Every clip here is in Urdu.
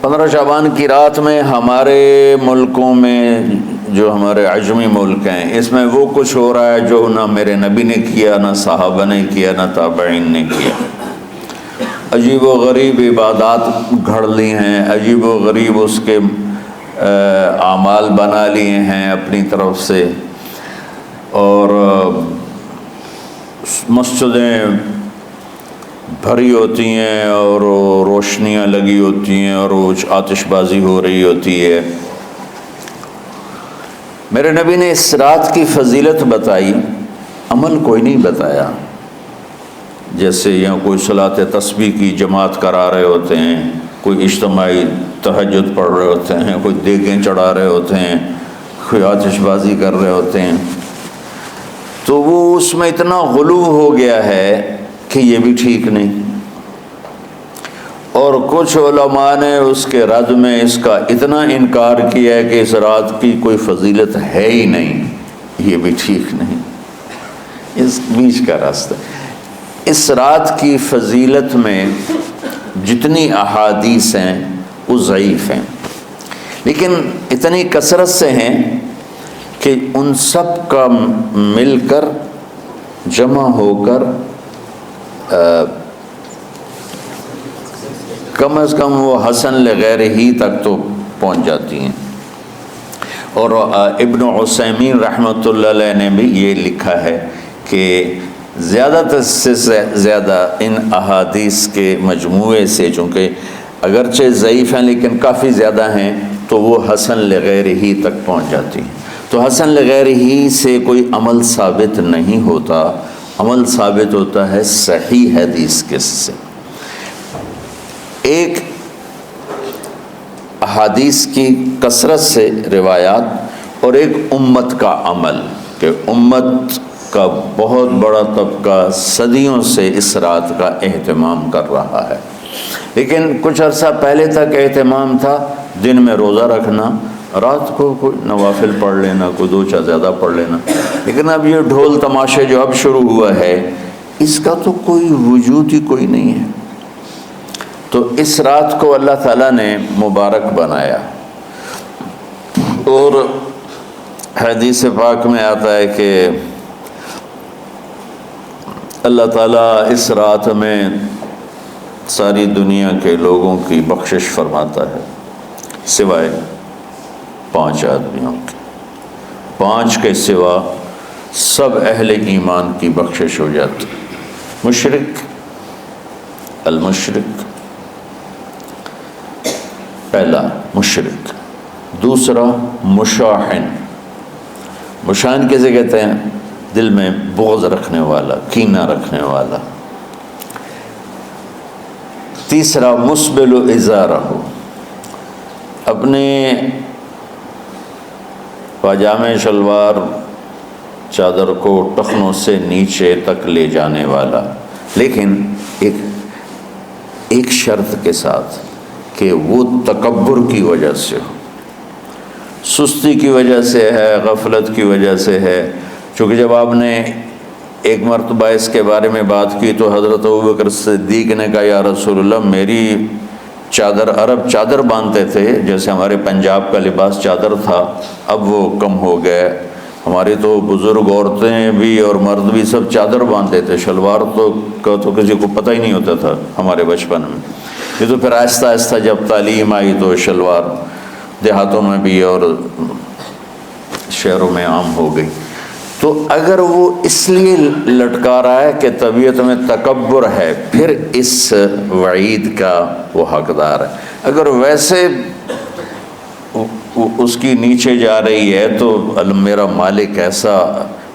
15 شعبان کی رات میں ہمارے ملکوں میں جو ہمارے عجمی ملک ہیں اس میں وہ کچھ ہو رہا ہے جو نہ میرے نبی نے کیا، نہ صحابہ نے کیا، نہ تابعین نے کیا۔ عجیب و غریب عبادات گھڑ لی ہیں، عجیب و غریب اس کے اعمال بنا لیے ہیں اپنی طرف سے، اور مسجدیں بھری ہوتی ہیں اور روشنیاں لگی ہوتی ہیں اور آتش بازی ہو رہی ہوتی ہے۔ میرے نبی نے اس رات کی فضیلت بتائی، عمل کوئی نہیں بتایا۔ جیسے یہاں کوئی صلاۃ تسبیح کی جماعت کرا رہے ہوتے ہیں، کوئی اجتماعی تہجد پڑھ رہے ہوتے ہیں، کوئی دیگیں چڑھا رہے ہوتے ہیں، کوئی آتش بازی کر رہے ہوتے ہیں، تو وہ اس میں اتنا غلو ہو گیا ہے کہ یہ بھی ٹھیک نہیں۔ اور کچھ علماء نے اس کے رد میں اس کا اتنا انکار کیا ہے کہ اس رات کی کوئی فضیلت ہے ہی نہیں، یہ بھی ٹھیک نہیں۔ اس بیچ کا راستہ، اس رات کی فضیلت میں جتنی احادیث ہیں وہ ضعیف ہیں، لیکن اتنی کثرت سے ہیں کہ ان سب کا مل کر جمع ہو کر کم از کم وہ حسن لغیر ہی تک تو پہنچ جاتی ہیں۔ اور ابن عثیمین رحمۃ اللہ علیہ نے بھی یہ لکھا ہے کہ زیادہ سے زیادہ ان احادیث کے مجموعے سے، چونکہ اگرچہ ضعیف ہیں لیکن کافی زیادہ ہیں، تو وہ حسن لغیر ہی تک پہنچ جاتی ہیں۔ تو حسن لغیر ہی سے کوئی عمل ثابت نہیں ہوتا، عمل ثابت ہوتا ہے صحیح حدیث کے سے۔ ایک احادیث کی کثرت سے روایات، اور ایک امت کا عمل، کہ امت کا بہت بڑا طبقہ صدیوں سے اس رات کا اہتمام کر رہا ہے، لیکن کچھ عرصہ پہلے تک اہتمام تھا دن میں روزہ رکھنا، رات کو کوئی نوافل پڑھ لینا، کوئی دو چار زیادہ پڑھ لینا، لیکن اب یہ ڈھول تماشے جو اب شروع ہوا ہے اس کا تو کوئی وجود ہی کوئی نہیں ہے۔ تو اس رات کو اللہ تعالیٰ نے مبارک بنایا، اور حدیث پاک میں آتا ہے کہ اللہ تعالیٰ اس رات میں ساری دنیا کے لوگوں کی بخشش فرماتا ہے سوائے 5 آدمیوں کے، 5 کے سوا سب اہل ایمان کی بخشش ہو جاتی۔ مشرک، المشرک، پہلا مشرک، دوسرا مشاحن، مشاحن کسے کہتے ہیں؟ دل میں بغض رکھنے والا، کینہ رکھنے والا۔ تیسرا مسبل ازارہ، اپنے پاجامے شلوار چادر کو ٹخنوں سے نیچے تک لے جانے والا، لیکن ایک شرط کے ساتھ کہ وہ تکبر کی وجہ سے ہو، سستی کی وجہ سے ہے، غفلت کی وجہ سے ہے۔ چونکہ جب آپ نے ایک مرتبہ اس کے بارے میں بات کی تو حضرت ابوبکر صدیق نے کہا یا رسول اللہ، میری چادر، عرب چادر باندھتے تھے جیسے ہمارے پنجاب کا لباس چادر تھا، اب وہ کم ہو گئے، ہماری تو بزرگ عورتیں بھی اور مرد بھی سب چادر باندھتے تھے، شلوار تو کسی کو پتہ ہی نہیں ہوتا تھا ہمارے بچپن میں۔ یہ تو پھر آہستہ آہستہ جب تعلیم آئی تو شلوار دیہاتوں میں بھی اور شہروں میں عام ہو گئی۔ تو اگر وہ اس لیے لٹکا رہا ہے کہ طبیعت میں تکبر ہے، پھر اس وعید کا وہ حقدار ہے۔ اگر ویسے اس کی نیچے جا رہی ہے تو میرا مالک ایسا،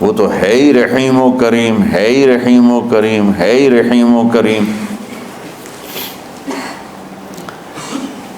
وہ تو ہے ہی رحیم و کریم، ہے ہی رحیم و کریم، ہے ہی رحیم و کریم،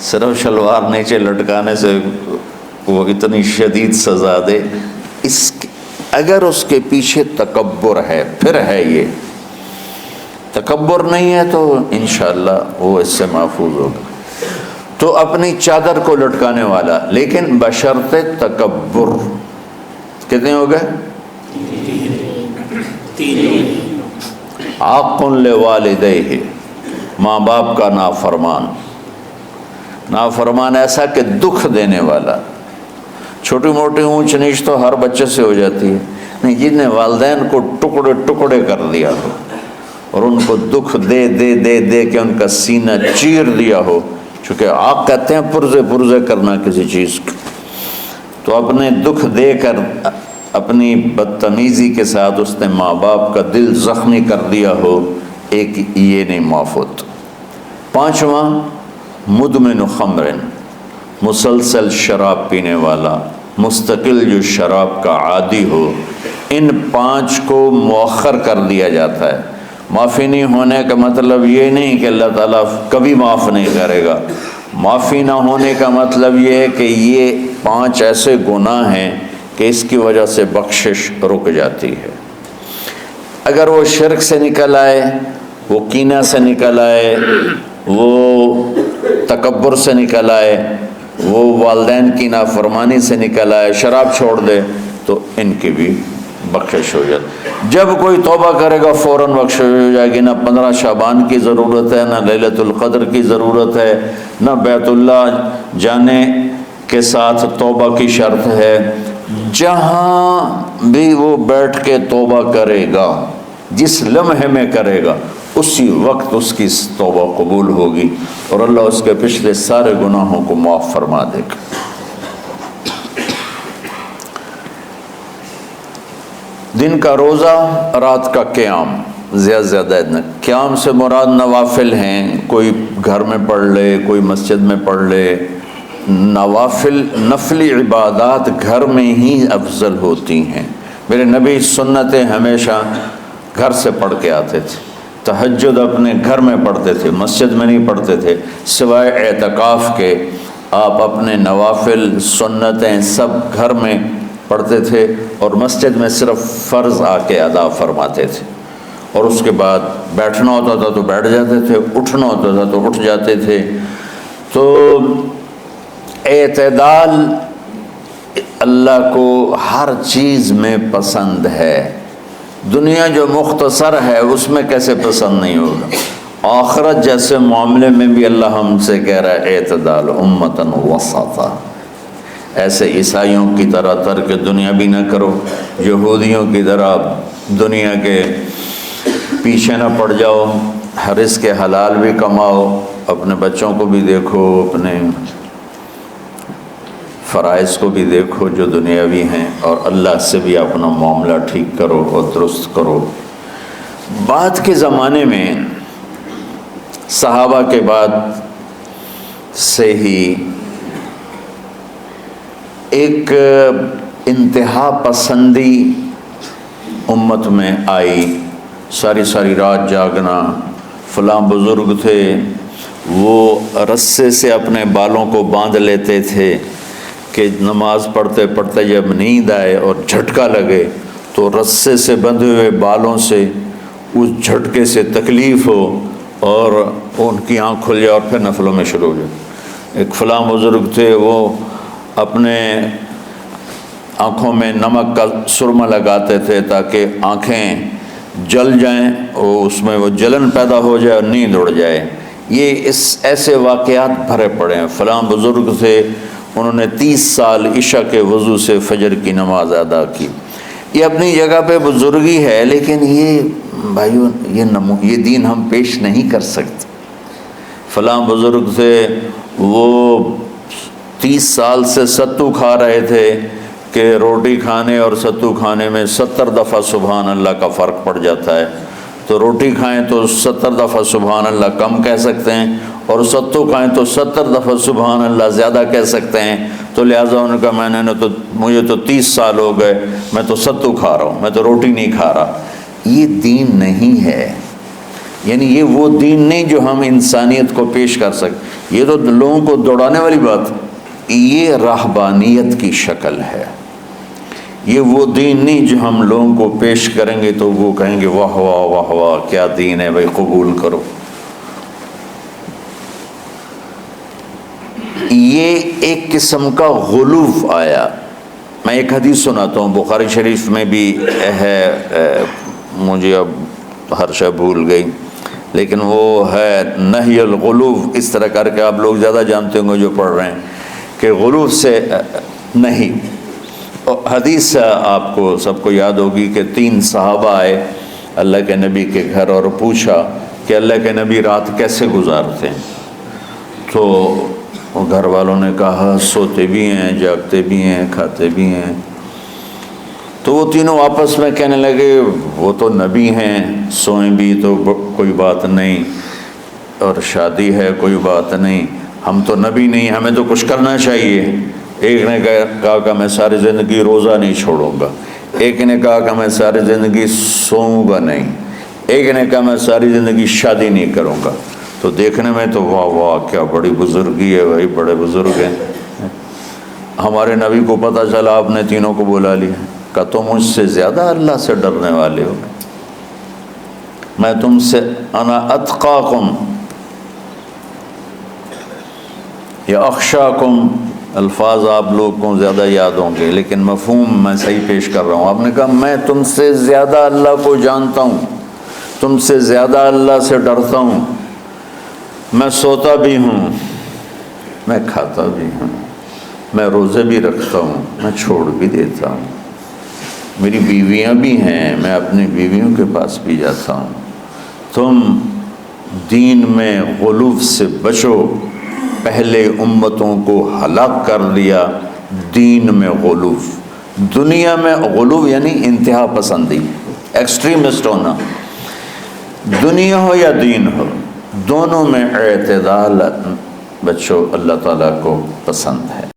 صرف شلوار نیچے لٹکانے سے وہ اتنی شدید سزا دے۔ اگر اس کے پیچھے تکبر ہے، پھر ہے، یہ تکبر نہیں ہے تو انشاءاللہ وہ اس سے محفوظ ہوگا۔ تو اپنی چادر کو لٹکانے والا، لیکن بشرط تکبر۔ کتنے ہو گئے؟ 3۔ عاق لوالدیہ، ماں باپ کا نافرمان۔ نافرمان ایسا کہ دکھ دینے والا. چھوٹی موٹی اونچ نیچ تو ہر بچے سے ہو جاتی ہے، نہیں، جن نے والدین کو ٹکڑے ٹکڑے کر دیا ہو اور ان کو دکھ دے دے دے دے کے ان کا سینہ چیر دیا ہو. چونکہ آپ کہتے ہیں پرزے پرزے کرنا کسی چیز کو، تو اپنے دکھ دے کر اپنی بدتمیزی کے ساتھ اس نے ماں باپ کا دل زخمی کر دیا ہو، ایک یہ نہیں معاف ہوتا. 5واں مدمن خمر، مسلسل شراب پینے والا، مستقل جو شراب کا عادی ہو. ان 5 کو مؤخر کر دیا جاتا ہے. معافی نہیں ہونے کا مطلب یہ نہیں کہ اللہ تعالیٰ کبھی معاف نہیں کرے گا. معافی نہ ہونے کا مطلب یہ ہے کہ یہ 5 ایسے گناہ ہیں کہ اس کی وجہ سے بخشش رک جاتی ہے. اگر وہ شرک سے نکل آئے، وہ کینہ سے نکل آئے، وہ تکبر سے نکل آئے، وہ والدین کی نافرمانی سے نکل آئے، شراب چھوڑ دے، تو ان کی بھی بخشش ہو جاتی. جب کوئی توبہ کرے گا فوراً بخشش ہو جائے گی. نہ 15 شعبان کی ضرورت ہے، نہ لیلۃ القدر کی ضرورت ہے، نہ بیت اللہ جانے کے ساتھ توبہ کی شرط ہے. جہاں بھی وہ بیٹھ کے توبہ کرے گا، جس لمحے میں کرے گا، اسی وقت اس کی توبہ قبول ہوگی اور اللہ اس کے پچھلے سارے گناہوں کو معاف فرما دے گا. دن کا روزہ، رات کا قیام، زیادہ زیادہ قیام سے مراد نوافل ہیں. کوئی گھر میں پڑھ لے، کوئی مسجد میں پڑھ لے. نوافل، نفلی عبادات گھر میں ہی افضل ہوتی ہیں. میرے نبی سنتیں ہمیشہ گھر سے پڑھ کے آتے تھے. تہجد اپنے گھر میں پڑھتے تھے، مسجد میں نہیں پڑھتے تھے. سوائے اعتکاف کے آپ اپنے نوافل سنتیں سب گھر میں پڑھتے تھے اور مسجد میں صرف فرض آ کے ادا فرماتے تھے. اور اس کے بعد بیٹھنا ہوتا تھا تو بیٹھ جاتے تھے، اٹھنا ہوتا تھا تو اٹھ جاتے تھے. تو اعتدال اللہ کو ہر چیز میں پسند ہے. دنیا جو مختصر ہے اس میں کیسے پسند نہیں ہوگا؟ آخرت جیسے معاملے میں بھی اللہ ہم سے کہہ رہا ہے اعتدال، امتن وسطا. ایسے عیسائیوں کی طرح ترک دنیا بھی نہ کرو، یہودیوں کی طرح دنیا کے پیچھے نہ پڑ جاؤ. رزق حلال بھی کماؤ، اپنے بچوں کو بھی دیکھو، اپنے فرائض کو بھی دیکھو جو دنیاوی ہیں، اور اللہ سے بھی اپنا معاملہ ٹھیک کرو اور درست کرو. بعد کے زمانے میں صحابہ کے بعد سے ہی ایک انتہا پسندی امت میں آئی. ساری ساری رات جاگنا. فلاں بزرگ تھے، وہ رسے سے اپنے بالوں کو باندھ لیتے تھے کہ نماز پڑھتے پڑھتے جب نیند آئے اور جھٹکا لگے تو رسے سے بندھے ہوئے بالوں سے اس جھٹکے سے تکلیف ہو اور ان کی آنکھ کھل جائے اور پھر نفلوں میں شروع ہو جائے. ایک فلاں بزرگ تھے، وہ اپنے آنکھوں میں نمک کا سرمہ لگاتے تھے تاکہ آنکھیں جل جائیں، اور اس میں وہ جلن پیدا ہو جائے اور نیند اڑ جائے. یہ ایسے واقعات بھرے پڑے ہیں. فلاں بزرگ تھے، انہوں نے 30 سال عشاء کے وضو سے فجر کی نماز ادا کی. یہ اپنی جگہ پہ بزرگی ہے، لیکن یہ بھائیوں یہ دین ہم پیش نہیں کر سکتے. فلاں بزرگ تھے، وہ 30 سال سے ستو کھا رہے تھے کہ روٹی کھانے اور ستو کھانے میں 70 دفعہ سبحان اللہ کا فرق پڑ جاتا ہے. تو روٹی کھائیں تو 70 دفعہ سبحان اللہ کم کہہ سکتے ہیں، اور ستو کھائیں تو 70 دفعہ سبحان اللہ زیادہ کہہ سکتے ہیں. تو لہٰذا انہوں نے کہا مجھے تو 30 سال ہو گئے، میں تو ستو کھا رہا ہوں، میں تو روٹی نہیں کھا رہا. یہ دین نہیں ہے. یعنی یہ وہ دین نہیں جو ہم انسانیت کو پیش کر سکتے. یہ تو لوگوں کو دوڑانے والی بات، یہ راہبانیت کی شکل ہے. یہ وہ دین نہیں جو ہم لوگوں کو پیش کریں گے تو وہ کہیں گے واہ واہ واہ واہ کیا دین ہے بھائی، قبول کرو. یہ ایک قسم کا غلو آیا. میں ایک حدیث سناتا ہوں، بخاری شریف میں بھی ہے، مجھے اب ہر شے بھول گئی. لیکن وہ ہے نہی الغلو، اس طرح کر کے آپ لوگ زیادہ جانتے ہوں گے جو پڑھ رہے ہیں کہ غلو سے نہیں۔ حدیث آپ کو سب کو یاد ہوگی کہ 3 صحابہ آئے اللہ کے نبی کے گھر اور پوچھا کہ اللہ کے نبی رات کیسے گزارتے ہیں؟ تو گھر والوں نے کہا سوتے بھی ہیں، جاگتے بھی ہیں، کھاتے بھی ہیں۔ تو وہ تینوں آپس میں کہنے لگے وہ تو نبی ہیں، سوئیں بھی تو کوئی بات نہیں، اور شادی ہے کوئی بات نہیں، ہم تو نبی نہیں، ہمیں تو کچھ کرنا چاہیے۔ ایک نے کہا کہ میں ساری زندگی روزہ نہیں چھوڑوں گا، ایک نے کہا کہ میں ساری زندگی سوؤں گا نہیں، ایک نے کہا میں ساری زندگی شادی نہیں کروں گا۔ تو دیکھنے میں تو واہ واہ کیا بڑی بزرگی ہے بھائی، بڑے بزرگ ہیں۔ ہمارے نبی کو پتہ چلا، آپ نے تینوں کو بلا لیا، کہ تم مجھ سے زیادہ اللہ سے ڈرنے والے ہو، میں تم سے انا اتقاکم یا اخشاکم، الفاظ آپ لوگ کو زیادہ یاد ہوں گے لیکن مفہوم میں صحیح پیش کر رہا ہوں۔ آپ نے کہا میں تم سے زیادہ اللہ کو جانتا ہوں، تم سے زیادہ اللہ سے ڈرتا ہوں، میں سوتا بھی ہوں، میں کھاتا بھی ہوں، میں روزے بھی رکھتا ہوں، میں چھوڑ بھی دیتا ہوں، میری بیویاں بھی ہیں، میں اپنی بیویوں کے پاس بھی جاتا ہوں۔ تم دین میں غلو سے بچو، پہلے امتوں کو ہلاک کر دیا دین میں غلو۔ دنیا میں غلو یعنی انتہا پسندی، ایکسٹریمسٹ ہونا، دنیا ہو یا دین ہو دونوں میں اعتدال بچو، اللہ تعالیٰ کو پسند ہے۔